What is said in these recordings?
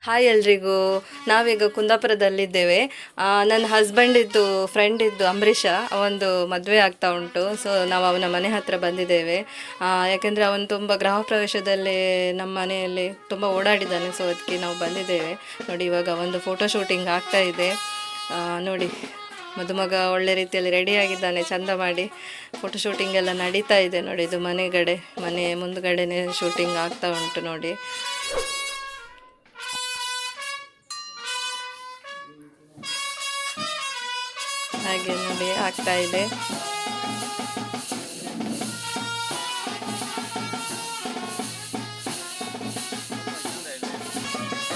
Hi ಎಲ್ರಿಗೂ. ನಾವೀಗ ಕುಂದಾಪುರದಲ್ಲಿದ್ದೇವೆ. ನನ್ನ ಹಸ್ಬೆಂಡಿದ್ದು ಫ್ರೆಂಡಿದ್ದು ಅಂಬರೀಷ ಒಂದು ಮದುವೆ ಆಗ್ತಾ ಉಂಟು. ಸೊ ನಾವು ಅವನ ಮನೆ ಹತ್ರ ಬಂದಿದ್ದೇವೆ. ಯಾಕೆಂದರೆ ಅವನು ತುಂಬ ಗೃಹ ಪ್ರವೇಶದಲ್ಲಿ ನಮ್ಮ ಮನೆಯಲ್ಲಿ ತುಂಬ ಓಡಾಡಿದ್ದಾನೆ. ಸೊ ಅದಕ್ಕೆ ನಾವು ಬಂದಿದ್ದೇವೆ. ನೋಡಿ, ಇವಾಗ ಒಂದು ಫೋಟೋ ಶೂಟಿಂಗ್ ಆಗ್ತಾ ಇದೆ. ನೋಡಿ, ಮದುಮಗ ಒಳ್ಳೆ ರೀತಿಯಲ್ಲಿ ರೆಡಿಯಾಗಿದ್ದಾನೆ. ಚಂದ ಮಾಡಿ ಫೋಟೋ ಶೂಟಿಂಗ್ ಎಲ್ಲ ನಡೀತಾ ಇದೆ. ನೋಡಿ, ಇದು ಮನೆ ಮುಂದುಗಡೆನೇ ಶೂಟಿಂಗ್ ಆಗ್ತಾ ಉಂಟು. ನೋಡಿ, ಹಾಗೆ ನೋಡಿ ಆಗ್ತಾ ಇದೆ.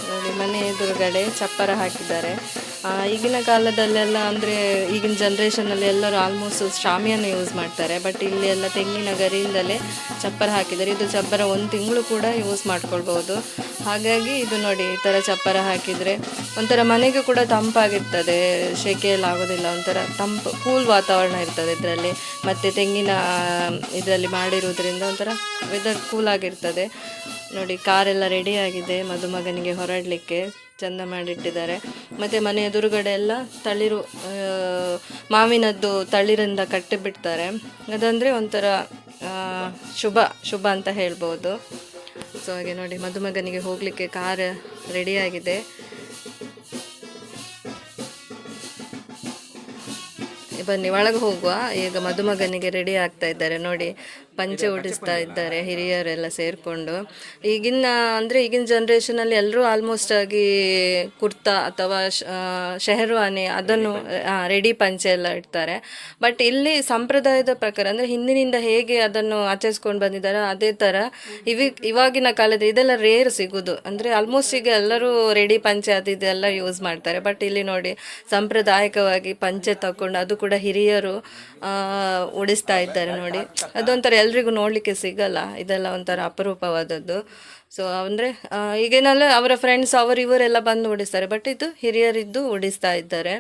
ನೋಡಿ, ಮನೆ ಎದುರುಗಡೆ ಚಪ್ಪರ ಹಾಕಿದ್ದಾರೆ. ಈಗಿನ ಕಾಲದಲ್ಲೆಲ್ಲ ಅಂದರೆ ಈಗಿನ ಜನ್ರೇಷನಲ್ಲಿ ಎಲ್ಲರೂ ಆಲ್ಮೋಸ್ಟ್ ಶಾಮಿಯನ್ನು ಯೂಸ್ ಮಾಡ್ತಾರೆ. ಬಟ್ ಇಲ್ಲಿ ಎಲ್ಲ ತೆಂಗಿನ ಗರಿಯಿಂದಲೇ ಚಪ್ಪರ ಹಾಕಿದ್ದಾರೆ. ಇದು ಚಪ್ಪರ 1 ತಿಂಗಳು ಕೂಡ ಯೂಸ್ ಮಾಡ್ಕೊಳ್ಬೋದು. ಹಾಗಾಗಿ ಇದು ನೋಡಿ, ಈ ಥರ ಚಪ್ಪರ ಹಾಕಿದರೆ ಒಂಥರ ಮನೆಗೆ ಕೂಡ ತಂಪಾಗಿರ್ತದೆ, ಸೆಕೆ ಎಲ್ಲ ಆಗೋದಿಲ್ಲ. ಒಂಥರ ತಂಪು ಕೂಲ್ ವಾತಾವರಣ ಇರ್ತದೆ ಇದರಲ್ಲಿ. ಮತ್ತು ತೆಂಗಿನ ಇದರಲ್ಲಿ ಮಾಡಿರೋದ್ರಿಂದ ಒಂಥರ ವೆದರ್ ಕೂಲಾಗಿರ್ತದೆ. ನೋಡಿ, ಕಾರೆಲ್ಲ ರೆಡಿಯಾಗಿದೆ ಮದುಮಗನಿಗೆ ಹೊರಡಲಿಕ್ಕೆ. ಚಂದ ಮಾಡಿಟ್ಟಿದ್ದಾರೆ. ಮತ್ತು ಮನೆ ಎದುರುಗಡೆ ಎಲ್ಲ ತಳಿರು ಮಾವಿನದ್ದು ತಳಿರಿಂದ ಕಟ್ಟಿಬಿಡ್ತಾರೆ. ಅದಂದರೆ ಒಂಥರ ಶುಭ ಅಂತ ಹೇಳ್ಬೋದು. ಸೊ ಹಾಗೆ ನೋಡಿ, ಮದುಮಗನಿಗೆ ಹೋಗಲಿಕ್ಕೆ ಕಾರ್ ರೆಡಿಯಾಗಿದೆ. ಬನ್ನಿ ಒಳಗೆ ಹೋಗುವ. ಈಗ ಮದುಮಗನಿಗೆ ರೆಡಿ ಆಗ್ತಾ ಇದ್ದಾರೆ. ನೋಡಿ, ಪಂಚೆ ಉಡಿಸ್ತಾ ಇದ್ದಾರೆ ಹಿರಿಯರೆಲ್ಲ ಸೇರಿಕೊಂಡು. ಈಗಿನ ಜನ್ರೇಷನಲ್ಲಿ ಎಲ್ಲರೂ ಆಲ್ಮೋಸ್ಟ್ ಆಗಿ ಕುರ್ತಾ ಅಥವಾ ಶೆಹರ್ವಾನಿ ಅದನ್ನು ರೆಡಿ ಪಂಚೆ ಎಲ್ಲ ಇಡ್ತಾರೆ. ಬಟ್ ಇಲ್ಲಿ ಸಂಪ್ರದಾಯದ ಪ್ರಕಾರ ಅಂದರೆ ಹಿಂದಿನಿಂದ ಹೇಗೆ ಅದನ್ನು ಆಚರಿಸ್ಕೊಂಡು ಬಂದಿದ್ದಾರೆ ಅದೇ ಥರ ಇವಾಗಿನ ಕಾಲದ ಇದೆಲ್ಲ ರೇರ್ ಸಿಗೋದು. ಅಂದರೆ ಆಲ್ಮೋಸ್ಟ್ ಈಗ ಎಲ್ಲರೂ ರೆಡಿ ಪಂಚೆ ಅದು ಇದೆಲ್ಲ ಯೂಸ್ ಮಾಡ್ತಾರೆ. ಬಟ್ ಇಲ್ಲಿ ನೋಡಿ, ಸಾಂಪ್ರದಾಯಿಕವಾಗಿ ಪಂಚೆ ತಗೊಂಡು ಅದು ಕೂಡ ಹಿರಿಯರು ಉಡಿಸ್ತಾ ಇದ್ದಾರೆ. ನೋಡಿ, ಅದೊಂಥರ ಎಲ್ರಿಗೂ ನೋಡಲಿಕ್ಕೆ ಸಿಗಲ್ಲ. ಇದೆಲ್ಲ ಒಂಥರ ಅಪರೂಪವಾದದ್ದು. ಸೊ ಅಂದರೆ ಈಗೇನೆಲ್ಲ ಅವರ ಫ್ರೆಂಡ್ಸ್ ಇವರೆಲ್ಲ ಬಂದು ಉಡಿಸ್ತಾರೆ. ಬಟ್ ಇದು ಹಿರಿಯರಿದ್ದು ಉಡಿಸ್ತಾ ಇದ್ದಾರೆ.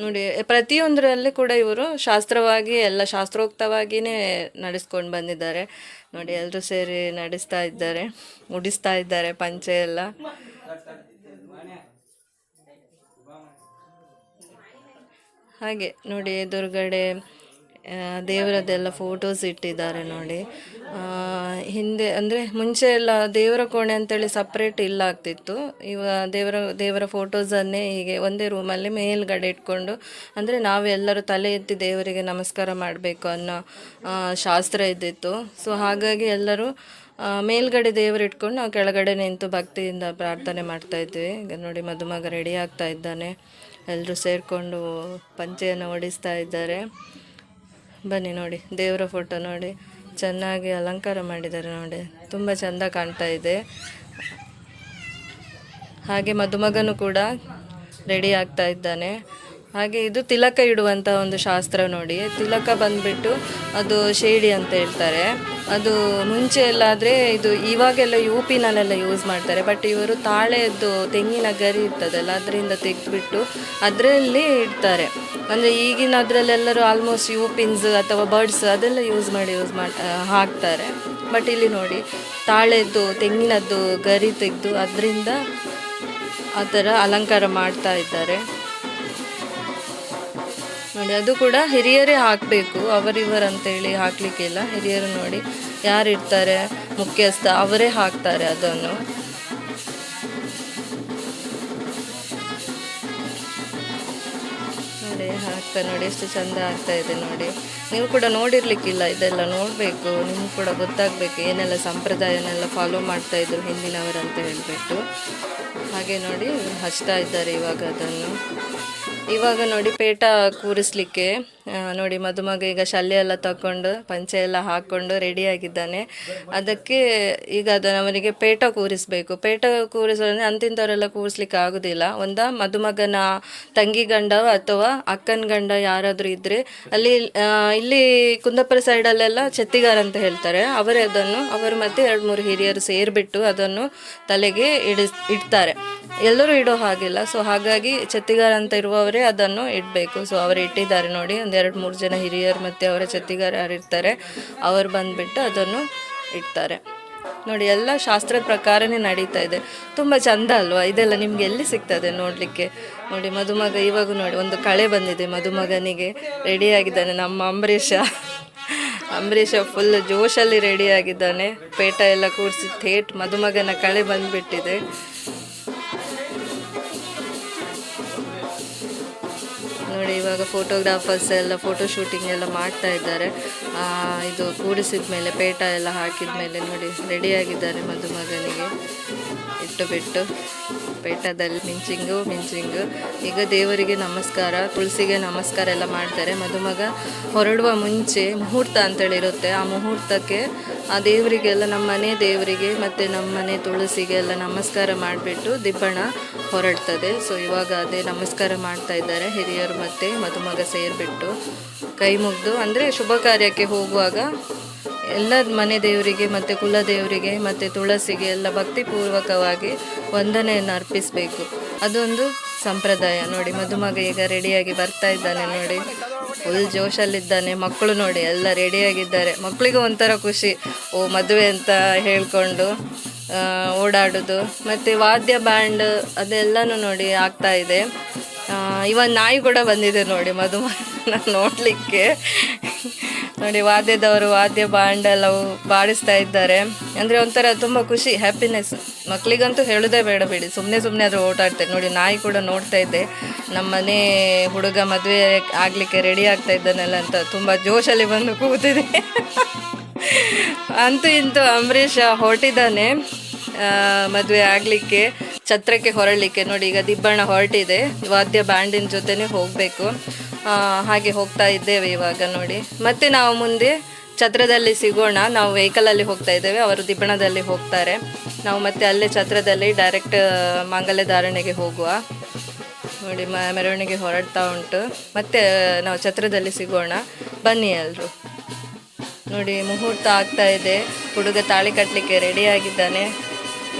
ನೋಡಿ, ಪ್ರತಿಯೊಂದರಲ್ಲಿ ಕೂಡ ಇವರು ಶಾಸ್ತ್ರವಾಗಿ ಎಲ್ಲ ಶಾಸ್ತ್ರೋಕ್ತವಾಗಿಯೇ ನಡೆಸ್ಕೊಂಡು ಬಂದಿದ್ದಾರೆ. ನೋಡಿ, ಎಲ್ಲರೂ ಸೇರಿ ಉಡಿಸ್ತಾ ಇದ್ದಾರೆ ಪಂಚೆ ಎಲ್ಲ. ಹಾಗೆ ನೋಡಿ, ಎದುರುಗಡೆ ದೇವರದ್ದೆಲ್ಲ ಫೋಟೋಸ್ ಇಟ್ಟಿದ್ದಾರೆ. ನೋಡಿ, ಹಿಂದೆ ಅಂದರೆ ಮುಂಚೆ ಎಲ್ಲ ದೇವರ ಕೋಣೆ ಅಂತೇಳಿ ಸಪ್ರೇಟ್ ಇಲ್ಲ ಆಗ್ತಿತ್ತು. ದೇವರ ಫೋಟೋಸನ್ನೇ ಹೀಗೆ ಒಂದೇ ರೂಮಲ್ಲಿ ಮೇಲ್ಗಡೆ ಇಟ್ಕೊಂಡು, ಅಂದರೆ ನಾವೆಲ್ಲರೂ ತಲೆ ಎತ್ತಿ ದೇವರಿಗೆ ನಮಸ್ಕಾರ ಮಾಡಬೇಕು ಅನ್ನೋ ಶಾಸ್ತ್ರ ಇದ್ದಿತ್ತು. ಸೊ ಹಾಗಾಗಿ ಎಲ್ಲರೂ ಮೇಲ್ಗಡೆ ದೇವರು ಇಟ್ಕೊಂಡು ನಾವು ಕೆಳಗಡೆ ನಿಂತು ಭಕ್ತಿಯಿಂದ ಪ್ರಾರ್ಥನೆ ಮಾಡ್ತಾಯಿದ್ವಿ. ಈಗ ನೋಡಿ, ಮದುಮಗ ರೆಡಿ ಆಗ್ತಾ ಇದ್ದಾನೆ. ಎಲ್ಲರೂ ಸೇರಿಕೊಂಡು ಪಂಚೆಯನ್ನು ಹೊಡಿಸ್ತಾ ಇದ್ದಾರೆ. ಬನ್ನಿ ನೋಡಿ, ದೇವರ ಫೋಟೋ ನೋಡಿ, ಚೆನ್ನಾಗಿ ಅಲಂಕಾರ ಮಾಡಿದ್ದಾರೆ. ನೋಡಿ, ತುಂಬ ಚೆಂದ ಕಾಣ್ತಾ ಇದೆ. ಹಾಗೆ ಮದುಮಗನು ಕೂಡ ರೆಡಿ ಆಗ್ತಾ ಇದ್ದಾನೆ. ಹಾಗೆ ಇದು ತಿಲಕ ಇಡುವಂಥ ಒಂದು ಶಾಸ್ತ್ರ. ನೋಡಿ, ತಿಲಕ ಬಂದುಬಿಟ್ಟು ಅದು ಶೇಡಿ ಅಂತ ಹೇಳ್ತಾರೆ. ಅದು ಮುಂಚೆ ಎಲ್ಲಾದರೆ ಇದು ಇವಾಗೆಲ್ಲ UP-ನಲ್ಲೆಲ್ಲ ಯೂಸ್ ಮಾಡ್ತಾರೆ. ಬಟ್ ಇವರು ತಾಳೆದ್ದು ತೆಂಗಿನ ಗರಿ ಇರ್ತದಲ್ಲ ಅದರಿಂದ ತೆಗೆದುಬಿಟ್ಟು ಅದರಲ್ಲಿ ಇಡ್ತಾರೆ. ಅಂದರೆ ಈಗಿನ ಅದರಲ್ಲೆಲ್ಲರೂ ಆಲ್ಮೋಸ್ಟ್ ಪಿನ್ಸ್ ಅಥವಾ ಬರ್ಡ್ಸ್ ಅದೆಲ್ಲ ಯೂಸ್ ಮಾಡಿ ಹಾಕ್ತಾರೆ. ಬಟ್ ಇಲ್ಲಿ ನೋಡಿ, ತಾಳೆದ್ದು ತೆಂಗಿನದ್ದು ಗರಿ ತೆಗೆದು ಅದರಿಂದ ಆ ಥರ ಅಲಂಕಾರ ಮಾಡ್ತಾ ಇದ್ದಾರೆ. ನೋಡಿ, ಅದು ಕೂಡ ಹಿರಿಯರೇ ಹಾಕಬೇಕು, ಅವರಿವರಂತೇಳಿ ಹಾಕಲಿಕ್ಕಿಲ್ಲ. ಹಿರಿಯರು ನೋಡಿ ಯಾರು ಇರ್ತಾರೆ ಮುಖ್ಯಸ್ಥ ಅವರೇ ಹಾಕ್ತಾರೆ ಅದನ್ನು. ನೋಡಿ, ನೋಡಿ ಎಷ್ಟು ಚೆಂದ ಆಗ್ತಾ ಇದೆ. ನೋಡಿ, ನೀವು ಕೂಡ ನೋಡಿರ್ಲಿಕ್ಕಿಲ್ಲ, ಇದೆಲ್ಲ ನೋಡಬೇಕು, ನಿಮ್ಗೆ ಕೂಡ ಗೊತ್ತಾಗಬೇಕು ಏನೆಲ್ಲ ಸಂಪ್ರದಾಯನೆಲ್ಲ ಫಾಲೋ ಮಾಡ್ತಾಯಿದ್ರು ಹಿಂದಿನವರಂತ ಹೇಳಿಬಿಟ್ಟು. ಹಾಗೆ ನೋಡಿ, ಹಚ್ತಾ ಇದ್ದಾರೆ ಇವಾಗ ನೋಡಿ ಪೇಟ ಕೂರಿಸ್ಲಿಕ್ಕೆ. ನೋಡಿ, ಮದುಮಗ ಈಗ ಶಲ್ಯ ಎಲ್ಲ ತಗೊಂಡು ಪಂಚೆ ಎಲ್ಲ ಹಾಕ್ಕೊಂಡು ರೆಡಿಯಾಗಿದ್ದಾನೆ. ಅದಕ್ಕೆ ಈಗ ಅವನಿಗೆ ಪೇಟ ಕೂರಿಸಬೇಕು. ಪೇಟ ಕೂರಿಸೋದ್ರೆ ಅಂತಿಂಥವರೆಲ್ಲ ಕೂರಿಸ್ಲಿಕ್ಕೆ ಆಗೋದಿಲ್ಲ. ಮದುಮಗನ ತಂಗಿ ಗಂಡ ಅಥವಾ ಅಕ್ಕನ ಗಂಡ ಯಾರಾದರೂ ಇದ್ದರೆ ಇಲ್ಲಿ ಕುಂದಾಪುರ ಸೈಡಲ್ಲೆಲ್ಲ ಚೆತ್ತಿಗಾರ ಅಂತ ಹೇಳ್ತಾರೆ. ಅವರು ಮತ್ತು 2-3 ಹಿರಿಯರು ಸೇರಿಬಿಟ್ಟು ಅದನ್ನು ತಲೆಗೆ ಇಡ್ತಾರೆ. ಎಲ್ಲರೂ ಇಡೋ ಹಾಗಿಲ್ಲ. ಸೊ ಹಾಗಾಗಿ ಚೆತ್ತಿಗಾರ ಅಂತ ಇರುವವರೇ ಅದನ್ನು ಇಡಬೇಕು. ಸೊ ಅವರು ಇಟ್ಟಿದ್ದಾರೆ. ನೋಡಿ, 2-3 ಜನ ಹಿರಿಯರು ಮತ್ತು ಅವರ ಚೆತ್ತಿಗಾರ ಯಾರು ಇರ್ತಾರೆ ಅವರು ಬಂದುಬಿಟ್ಟು ಅದನ್ನು ಇಡ್ತಾರೆ. ನೋಡಿ ಎಲ್ಲ ಶಾಸ್ತ್ರದ ಪ್ರಕಾರನೇ ನಡೀತಾ ಇದೆ. ತುಂಬ ಚಂದ ಅಲ್ವಾ ಇದೆಲ್ಲ, ನಿಮ್ಗೆ ಎಲ್ಲಿ ಸಿಗ್ತದೆ ನೋಡಲಿಕ್ಕೆ. ನೋಡಿ ಮದುಮಗ ಇವಾಗ ನೋಡಿ ಒಂದು ಕಳೆ ಬಂದಿದೆ, ಮದುಮಗನಿಗೆ ರೆಡಿಯಾಗಿದ್ದಾನೆ ನಮ್ಮ ಅಂಬರೀಷ ಫುಲ್ ಜೋಶಲ್ಲಿ ರೆಡಿಯಾಗಿದ್ದಾನೆ. ಪೇಟ ಎಲ್ಲ ಕೂರಿಸಿ ಥೇಟ್ ಮದುಮಗನ ಕಳೆ ಬಂದುಬಿಟ್ಟಿದೆ. ನೋಡಿ ಇವಾಗ ಫೋಟೋಗ್ರಾಫರ್ಸ್ ಎಲ್ಲ ಫೋಟೋ ಶೂಟಿಂಗ್ ಎಲ್ಲ ಮಾಡ್ತಾ ಇದ್ದಾರೆ. ಇದು ಕೂಡಿಸಿದ ಮೇಲೆ ಪೇಟ ಎಲ್ಲ ಹಾಕಿದ ಮೇಲೆ ನೋಡಿ ರೆಡಿಯಾಗಿದ್ದಾರೆ ಮದುಮಗನಿಗೆ ಬಿಟ್ಟು ಪೇಟದಲ್ಲಿ ಮಿಂಚಿಂಗು. ಈಗ ದೇವರಿಗೆ ನಮಸ್ಕಾರ, ತುಳಸಿಗೆ ನಮಸ್ಕಾರ ಎಲ್ಲ ಮಾಡ್ತಾರೆ. ಮದುಮಗ ಹೊರಡುವ ಮುಂಚೆ ಮುಹೂರ್ತ ಅಂತೇಳಿ ಇರುತ್ತೆ. ಆ ಮುಹೂರ್ತಕ್ಕೆ ಆ ದೇವರಿಗೆಲ್ಲ ನಮ್ಮ ಮನೆ ದೇವರಿಗೆ ಮತ್ತು ನಮ್ಮ ಮನೆ ತುಳಸಿಗೆ ಎಲ್ಲ ನಮಸ್ಕಾರ ಮಾಡಿಬಿಟ್ಟು ದಿಬ್ಬಣ ಹೊರಡ್ತದೆ. ಸೊ ಇವಾಗ ಅದೇ ನಮಸ್ಕಾರ ಮಾಡ್ತಾ ಇದ್ದಾರೆ ಹಿರಿಯರು ಮತ್ತು ಮದುಮಗ ಸೇರಿಬಿಟ್ಟು ಕೈ ಮುಗಿದು, ಅಂದರೆ ಶುಭ ಕಾರ್ಯಕ್ಕೆ ಹೋಗುವಾಗ ಎಲ್ಲ ಮನೆ ದೇವರಿಗೆ ಮತ್ತು ಕುಲ ದೇವರಿಗೆ ಮತ್ತು ತುಳಸಿಗೆ ಎಲ್ಲ ಭಕ್ತಿಪೂರ್ವಕವಾಗಿ ವಂದನೆಯನ್ನು ಅರ್ಪಿಸಬೇಕು. ಅದೊಂದು ಸಂಪ್ರದಾಯ. ನೋಡಿ ಮದುಮಗ ಈಗ ರೆಡಿಯಾಗಿ ಬರ್ತಾ ಇದ್ದಾನೆ. ನೋಡಿ ಫುಲ್ ಜೋಶಲ್ಲಿದ್ದಾನೆ. ಮಕ್ಕಳು ನೋಡಿ ಎಲ್ಲ ರೆಡಿಯಾಗಿದ್ದಾರೆ. ಮಕ್ಕಳಿಗೂ ಒಂಥರ ಖುಷಿ, ಓ ಮದುವೆ ಅಂತ ಹೇಳ್ಕೊಂಡು ಓಡಾಡೋದು. ಮತ್ತು ವಾದ್ಯ ಬ್ಯಾಂಡ್ ಅದೆಲ್ಲನೂ ನೋಡಿ ಆಗ್ತಾ ಇದೆ. ಇವನ್ ನಾಯಿ ಕೂಡ ಬಂದಿದೆ ನೋಡಿ ಮದುಮಗನ ನೋಡಲಿಕ್ಕೆ. ನೋಡಿ ವಾದ್ಯದವರು ವಾದ್ಯ ಬ್ಯಾಂಡ್ ಎಲ್ಲ ಬಾಡಿಸ್ತಾ ಇದ್ದಾರೆ. ಅಂದರೆ ಒಂಥರ ತುಂಬ ಖುಷಿ, ಹ್ಯಾಪಿನೆಸ್. ಮಕ್ಕಳಿಗಂತೂ ಹೇಳೋದೇ ಬೇಡ ಬಿಡಿ, ಸುಮ್ಮನೆ ಆದರೂ ಓಟಾಡ್ತಾರೆ. ನೋಡಿ ನಾಯಿ ಕೂಡ ನೋಡ್ತಾ ಇದ್ದೆ, ನಮ್ಮ ಮನೆ ಹುಡುಗ ಮದುವೆ ಆಗಲಿಕ್ಕೆ ರೆಡಿ ಆಗ್ತಾ ಇದ್ದಾನಲ್ಲ ಅಂತ ತುಂಬ ಜೋಶಲ್ಲಿ ಬಂದು ಕೂತಿದೆ. ಅಂತೂ ಇಂತೂ ಅಂಬರೀಷ ಹೊರಟಿದ್ದಾನೆ ಮದುವೆ ಆಗಲಿಕ್ಕೆ, ಛತ್ರಕ್ಕೆ ಹೊರಡಲಿಕ್ಕೆ. ನೋಡಿ ಈಗ ದಿಬ್ಬಣ್ಣ ಹೊರಟಿದೆ, ವಾದ್ಯ ಬ್ಯಾಂಡಿನ ಜೊತೆನೇ ಹೋಗಬೇಕು. ಹಾಗೆ ಹೋಗ್ತಾ ಇದ್ದೇವೆ ಇವಾಗ. ನೋಡಿ ಮತ್ತೆ ನಾವು ಮುಂದೆ ಛತ್ರದಲ್ಲಿ ಸಿಗೋಣ. ನಾವು ವೆಹಿಕಲಲ್ಲಿ ಹೋಗ್ತಾ ಇದ್ದೇವೆ, ಅವರು ದಿಬ್ಬಣದಲ್ಲಿ ಹೋಗ್ತಾರೆ. ನಾವು ಮತ್ತೆ ಅಲ್ಲೇ ಛತ್ರದಲ್ಲಿ ಡೈರೆಕ್ಟ್ ಮಾಂಗಲ್ಯ ಧಾರಣೆಗೆ ಹೋಗುವ. ನೋಡಿ ಮೆರವಣಿಗೆ ಹೊರಡ್ತಾ ಉಂಟು. ಮತ್ತೆ ನಾವು ಛತ್ರದಲ್ಲಿ ಸಿಗೋಣ, ಬನ್ನಿ ಎಲ್ಲರೂ. ನೋಡಿ ಮುಹೂರ್ತ ಆಗ್ತಾ ಇದೆ, ಹುಡುಗ ತಾಳಿ ಕಟ್ಟಲಿಕ್ಕೆ ರೆಡಿಯಾಗಿದ್ದಾನೆ.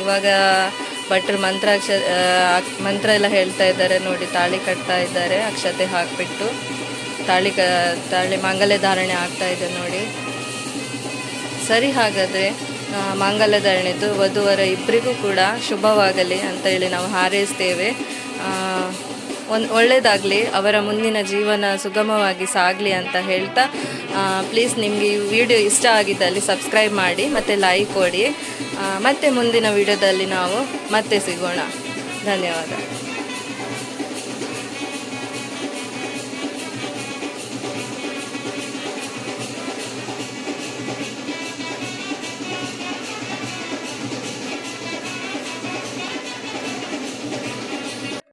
ಇವಾಗ ಭಟ್ರು ಮಂತ್ರ ಎಲ್ಲ ಹೇಳ್ತಾ ಇದ್ದಾರೆ. ನೋಡಿ ತಾಳಿ ಕಟ್ತಾ ಇದ್ದಾರೆ, ಅಕ್ಷತೆ ಹಾಕಿಬಿಟ್ಟು ತಾಳಿ ಮಾಂಗಲ್ಯ ಧಾರಣೆ ಆಗ್ತಾ ಇದೆ ನೋಡಿ. ಸರಿ, ಹಾಗಾದರೆ ಮಾಂಗಲ್ಯ ಧಾರಣೆದು ವಧುವರ ಇಬ್ಬರಿಗೂ ಕೂಡ ಶುಭವಾಗಲಿ ಅಂತ ಹೇಳಿ ನಾವು ಹಾರೈಸ್ತೇವೆ. ಒಳ್ಳೆಯದಾಗಲಿ, ಅವರ ಮುಂದಿನ ಜೀವನ ಸುಗಮವಾಗಿ ಸಾಗಲಿ ಅಂತ ಹೇಳ್ತಾ, ಪ್ಲೀಸ್ ನಿಮಗೆ ಈ ವಿಡಿಯೋ ಇಷ್ಟ ಆಗಿದ್ದಲ್ಲಿ ಸಬ್ಸ್ಕ್ರೈಬ್ ಮಾಡಿ ಮತ್ತು ಲೈಕ್ ಕೊಡಿ. ಮತ್ತು ಮುಂದಿನ ವಿಡಿಯೋದಲ್ಲಿ ನಾವು ಮತ್ತೆ ಸಿಗೋಣ. ಧನ್ಯವಾದ.